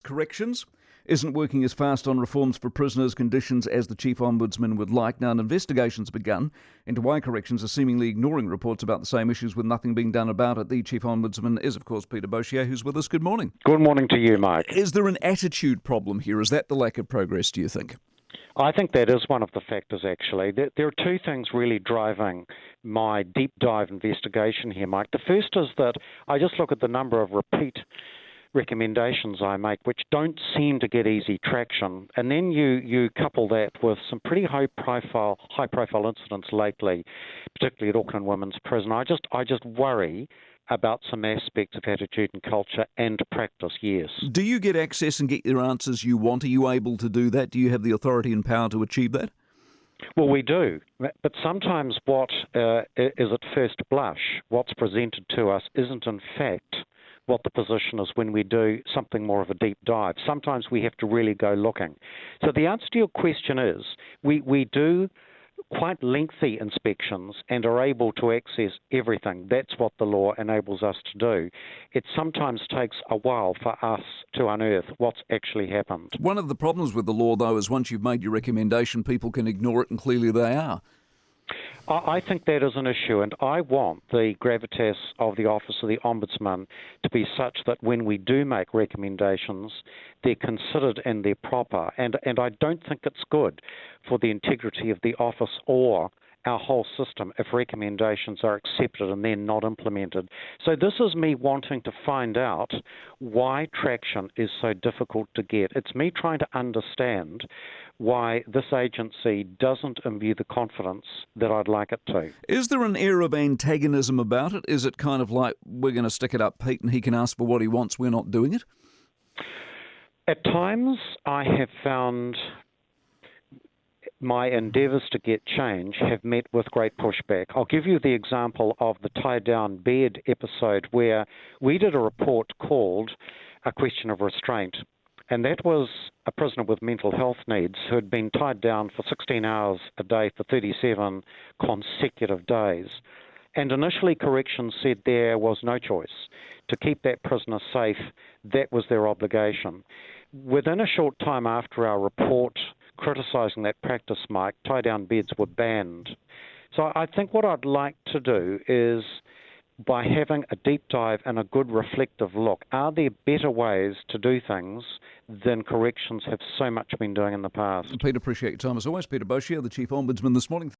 Corrections isn't working as fast on reforms for prisoners' conditions as the Chief Ombudsman would like. Now, an investigation's begun into why corrections are seemingly ignoring reports about the same issues with nothing being done about it. The Chief Ombudsman is, of course, Peter Boshier, who's with us. Good morning. Good morning to you, Mike. Is there an attitude problem here? Is that the lack of progress, do you think? I think that is one of the factors, actually. There are two things really driving my deep dive investigation here, Mike. The first is that I just look at the number of repeat recommendations I make, which don't seem to get easy traction. And then you couple that with some pretty high profile incidents lately, particularly at Auckland Women's Prison. I just worry about some aspects of attitude and culture and practice, yes. Do you get access and get your answers you want? Are you able to do that? Do you have the authority and power to achieve that? Well, we do, but sometimes what is at first blush, what's presented to us isn't in fact what the position is when we do something more of a deep dive. Sometimes we have to really go looking. So the answer to your question is we do quite lengthy inspections and are able to access everything. That's what the law enables us to do. It sometimes takes a while for us to unearth what's actually happened. One of the problems with the law, though, is once you've made your recommendation, people can ignore it, and clearly they are. I think that is an issue, and I want the gravitas of the Office of the Ombudsman to be such that when we do make recommendations, they're considered and they're proper. And I don't think it's good for the integrity of the office or our whole system if recommendations are accepted and then not implemented. So this is me wanting to find out why traction is so difficult to get. It's me trying to understand why this agency doesn't imbue the confidence that I'd like it to. Is there an air of antagonism about it? Is it kind of like, we're going to stick it up Pete and he can ask for what he wants, we're not doing it? At times I have found my endeavours to get change have met with great pushback. I'll give you the example of the tie-down bed episode where we did a report called A Question of Restraint, and that was a prisoner with mental health needs who had been tied down for 16 hours a day for 37 consecutive days. And initially corrections said there was no choice. To keep that prisoner safe, that was their obligation. Within a short time after our report criticising that practice, Mike, tie-down beds were banned. So I think what I'd like to do is, by having a deep dive and a good reflective look, are there better ways to do things than corrections have so much been doing in the past? Peter, appreciate your time as always. Peter Boshier, the Chief Ombudsman this morning.